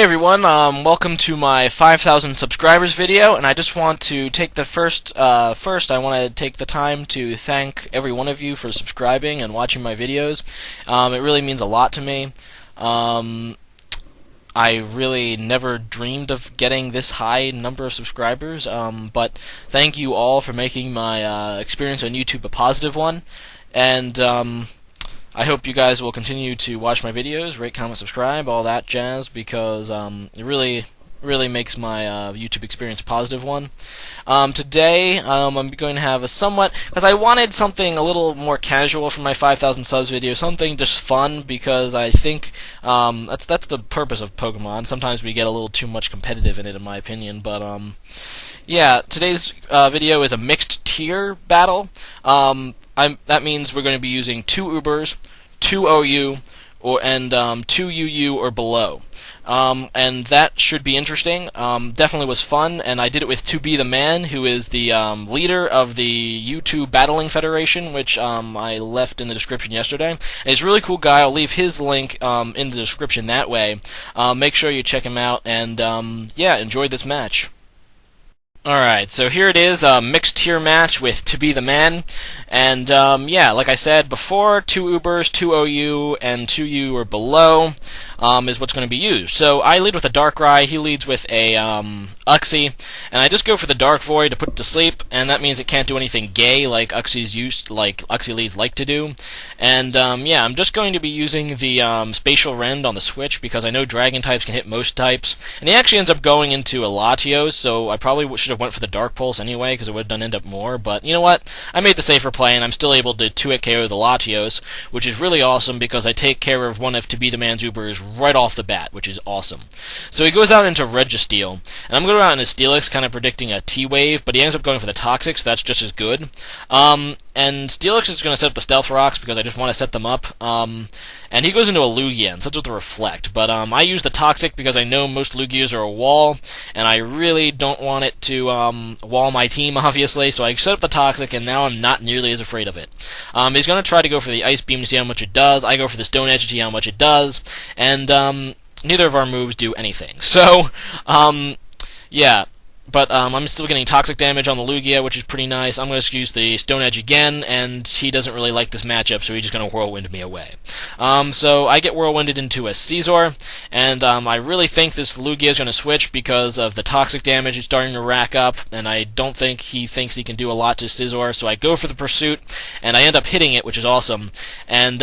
everyone, welcome to my 5,000 subscribers video, and I just want to take the first I want to take the time to thank every one of you for subscribing and watching my videos. It really means a lot to me. I really never dreamed of getting this high number of subscribers, but thank you all for making my experience on YouTube a positive one, and I hope you guys will continue to watch my videos, rate, comment, subscribe, all that jazz, because it really makes my YouTube experience a positive one. Today, I'm going to have a somewhat, because I wanted something a little more casual for my 5,000 subs video, something just fun, because I think that's the purpose of Pokemon. Sometimes we get a little too much competitive in it, in my opinion, but yeah, today's video is a mixed tier battle. That means we're going to be using 2 Ubers, 2 OU, and 2 UU or below. And that should be interesting. Definitely was fun, and I did it with 2BeTheMan, who is the leader of the YouTube Battling Federation, which I left in the description yesterday. And he's a really cool guy. I'll leave his link in the description that way. Make sure you check him out, and yeah, enjoy this match. Alright, so here it is, a mixed tier match with 2BeTheMan, and yeah, like I said before, 2 Ubers, 2 OU, and 2 U or below is what's going to be used. So I lead with a Darkrai, he leads with a Uxie, and I just go for the Dark Void to put it to sleep, and that means it can't do anything gay like Uxie leads like to do. And yeah, I'm just going to be using the Spatial Rend on the Switch, because I know Dragon types can hit most types, and he actually ends up going into a Latios, so I probably should have went for the Dark Pulse anyway, because it would have done end up more, but you know what? I made the safer play, and I'm still able to 2-hit KO the Latios, which is really awesome, because I take care of one of 2BeTheMan's Ubers right off the bat, which is awesome. So he goes out into Registeel, and I'm going to go out into Steelix, kind of predicting a T-Wave, but he ends up going for the Toxic, so that's just as good. And Steelix is going to set up the Stealth Rocks, because I just want to set them up, and he goes into a Lugia and sets with the Reflect, but I use the Toxic because I know most Lugias are a wall, and I really don't want it to wall my team, obviously, so I set up the Toxic, and now I'm not nearly as afraid of it. He's going to try to go for the Ice Beam to see how much it does. I go for the Stone Edge to see how much it does, and neither of our moves do anything. So, yeah. But I'm still getting toxic damage on the Lugia, which is pretty nice. I'm going to use the Stone Edge again, and he doesn't really like this matchup, so he's just going to Whirlwind me away. So I get Whirlwinded into a Scizor, and I really think this Lugia is going to switch because of the toxic damage it's starting to rack up, and I don't think he thinks he can do a lot to Scizor, so I go for the Pursuit, and I end up hitting it, which is awesome. And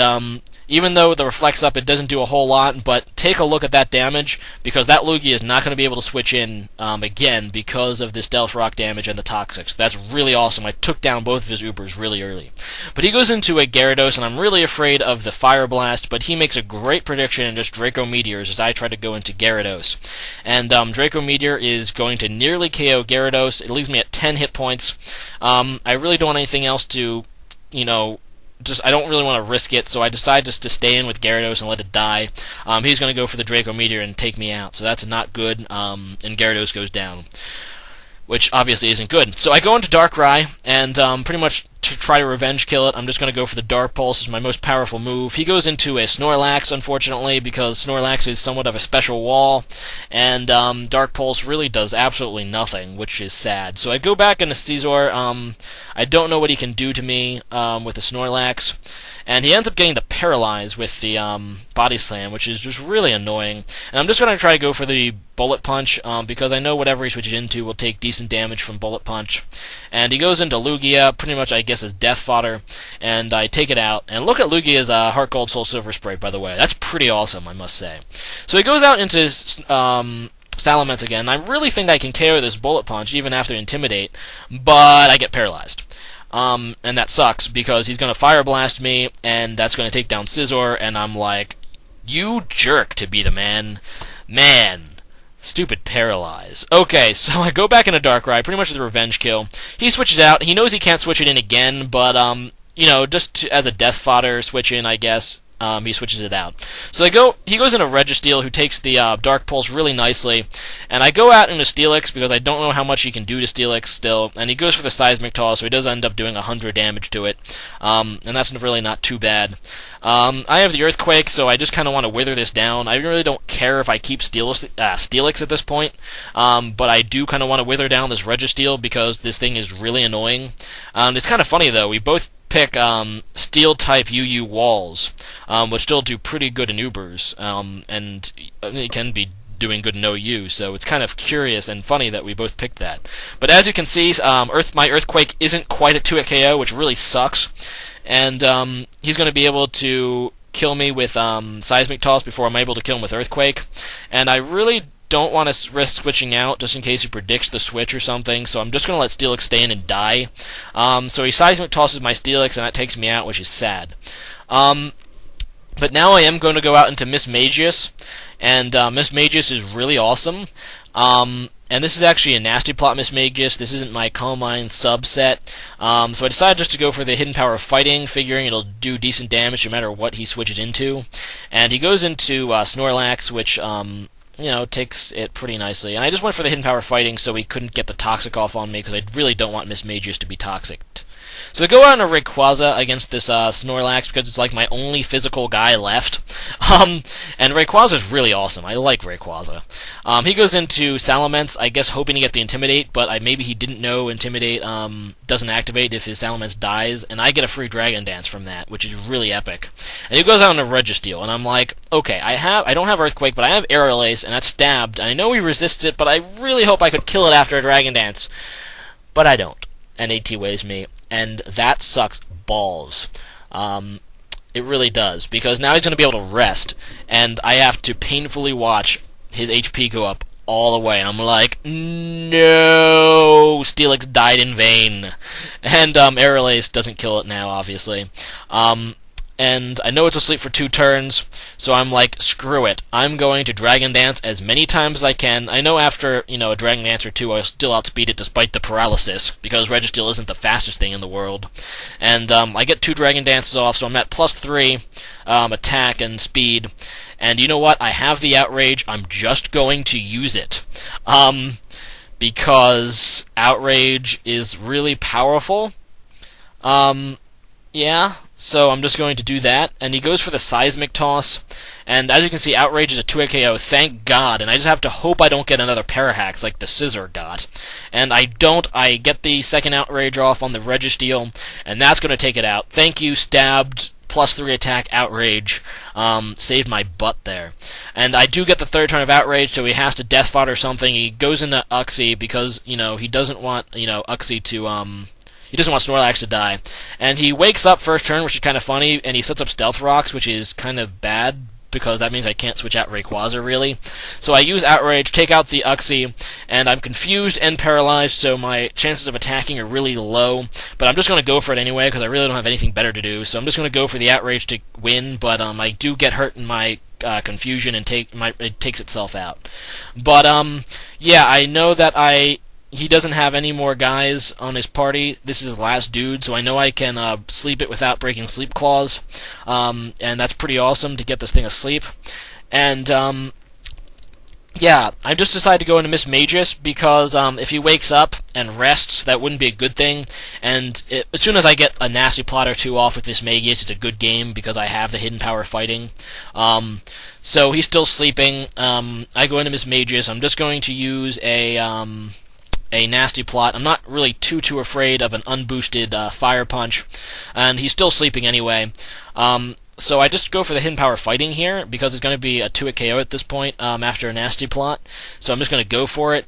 even though the Reflect's up, it doesn't do a whole lot, but take a look at that damage, because that Lugia is not going to be able to switch in again because of this Stealth Rock damage and the Toxics. That's really awesome. I took down both of his Ubers really early. But he goes into a Gyarados, and I'm really afraid of the Fire Blast, but he makes a great prediction and just Draco Meteors as I try to go into Gyarados. And Draco Meteor is going to nearly KO Gyarados. It leaves me at 10 hit points. I really don't want anything else to, you know, I don't really want to risk it, so I decide just to stay in with Gyarados and let it die. He's going to go for the Draco Meteor and take me out, so that's not good, and Gyarados goes down, which obviously isn't good. So I go into Darkrai, and pretty much to try to revenge kill it, I'm just going to go for the Dark Pulse as my most powerful move. He goes into a Snorlax, unfortunately, because Snorlax is somewhat of a special wall, and Dark Pulse really does absolutely nothing, which is sad. So I go back into Scizor. I don't know what he can do to me with the Snorlax, and he ends up getting the Paralyze with the Body Slam, which is just really annoying. And I'm just going to try to go for the Bullet Punch, because I know whatever he switches into will take decent damage from Bullet Punch. And he goes into Lugia, pretty much I guess as death fodder, and I take it out. And look at Lugia's Heart Gold Soul Silver Spray, by the way. That's pretty awesome, I must say. So he goes out into Salamence again. I really think I can KO this Bullet Punch, even after Intimidate, but I get paralyzed. And that sucks, because he's going to Fire Blast me, and that's going to take down Scizor, and I'm like, you jerk, 2BeTheMan. Man. Stupid Paralyze. Okay, so I go back into Darkrai, pretty much as a revenge kill. He switches out. He knows he can't switch it in again, but, you know, just as a death fodder switch in, I guess. he switches it out. So he goes into Registeel, who takes the Dark Pulse really nicely, and I go out into Steelix because I don't know how much he can do to Steelix still, and he goes for the Seismic Toss, so he does end up doing 100 damage to it, and that's really not too bad. I have the Earthquake, so I just kind of want to wither this down. I really don't care if I keep Steelix at this point, but I do kind of want to wither down this Registeel because this thing is really annoying. It's kind of funny, though. We both pick Steel-type UU walls, which still do pretty good in Ubers, and it can be doing good in OU, so it's kind of curious and funny that we both picked that. But as you can see, my Earthquake isn't quite at 2-hit KO, which really sucks, and he's going to be able to kill me with Seismic Toss before I'm able to kill him with Earthquake, and I really don't want to risk switching out just in case he predicts the switch or something, so I'm just going to let Steelix stay in and die. So he Seismic Tosses my Steelix, and that takes me out, which is sad. But now I am going to go out into Mismagius, and Mismagius is really awesome. And this is actually a Nasty Plot Mismagius. This isn't my Calm Mind subset. So I decided just to go for the Hidden Power of Fighting, figuring it'll do decent damage no matter what he switches into. And he goes into Snorlax, which takes it pretty nicely. And I just went for the Hidden Power Fighting so he couldn't get the Toxic off on me, because I really don't want Mismagius to be toxic. So I go out in a Rayquaza against this Snorlax because it's like my only physical guy left. And Rayquaza is really awesome. I like Rayquaza. He goes into Salamence, I guess hoping to get the Intimidate, but maybe he didn't know Intimidate doesn't activate if his Salamence dies, and I get a free Dragon Dance from that, which is really epic. And he goes out into Registeel, and I'm like, okay, I don't have Earthquake, but I have Aerial Ace, and that's stabbed, and I know he resists it, but I really hope I could kill it after a Dragon Dance. But I don't. And AT weighs me, and that sucks balls. It really does, because now he's going to be able to rest, and I have to painfully watch his HP go up all the way, and I'm like, no, Steelix died in vain. And Aerial Ace doesn't kill it now, obviously. And I know it's asleep for 2 turns, so I'm like, screw it. I'm going to Dragon Dance as many times as I can. I know after, a Dragon Dance or 2, I'll still outspeed it despite the paralysis, because Registeel isn't the fastest thing in the world. And I get 2 Dragon Dances off, so I'm at +3 attack and speed. And you know what? I have the Outrage. I'm just going to use it. Because Outrage is really powerful. Yeah, so I'm just going to do that, and he goes for the Seismic Toss, and as you can see, Outrage is a 2-hit KO, thank God, and I just have to hope I don't get another Parahax like the Scissor got. And I don't, I get the second Outrage off on the Registeel, and that's going to take it out. Thank you, stabbed, +3 attack, Outrage, saved my butt there. And I do get the third turn of Outrage, so he has to Death Fodder something. He goes into Uxie because, he doesn't want, Uxie to, he doesn't want Snorlax to die. And he wakes up first turn, which is kind of funny, and he sets up Stealth Rocks, which is kind of bad, because that means I can't switch out Rayquaza, really. So I use Outrage, take out the Uxie, and I'm confused and paralyzed, so my chances of attacking are really low. But I'm just going to go for it anyway, because I really don't have anything better to do. So I'm just going to go for the Outrage to win, but I do get hurt in my confusion, and it takes itself out. But, yeah, I know that he doesn't have any more guys on his party. This is his last dude, so I know I can sleep it without breaking Sleep Claws. And that's pretty awesome to get this thing asleep. And, yeah, I just decided to go into Mismagius because if he wakes up and rests, that wouldn't be a good thing. And as soon as I get a Nasty Plot or 2 off with Mismagius, it's a good game because I have the Hidden Power Fighting. So he's still sleeping. I go into Mismagius. I'm just going to use a Nasty Plot. I'm not really too afraid of an unboosted Fire Punch, and he's still sleeping anyway. So I just go for the Hidden Power Fighting here, because it's going to be a 2-hit KO at this point after a Nasty Plot. So I'm just going to go for it.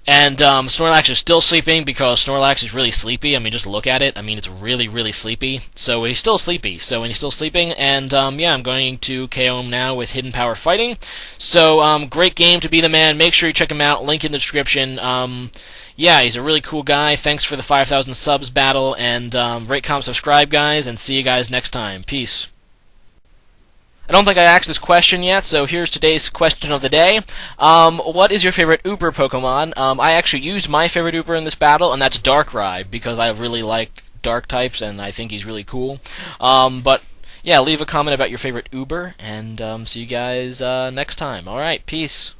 And Snorlax is still sleeping, because Snorlax is really sleepy. I mean, just look at it. I mean, it's really sleepy. So he's still sleepy. So when he's still sleeping, and yeah, I'm going to KO him now with Hidden Power Fighting. So great game, 2BeTheMan. Make sure you check him out. Link in the description. Yeah, he's a really cool guy. Thanks for the 5,000 subs battle, and rate, comment, subscribe, guys, and see you guys next time. Peace. I don't think I asked this question yet, so here's today's question of the day. What is your favorite Uber Pokemon? I actually used my favorite Uber in this battle, and that's Darkrai, because I really like Dark types, and I think he's really cool. But yeah, leave a comment about your favorite Uber, and see you guys next time. All right, peace.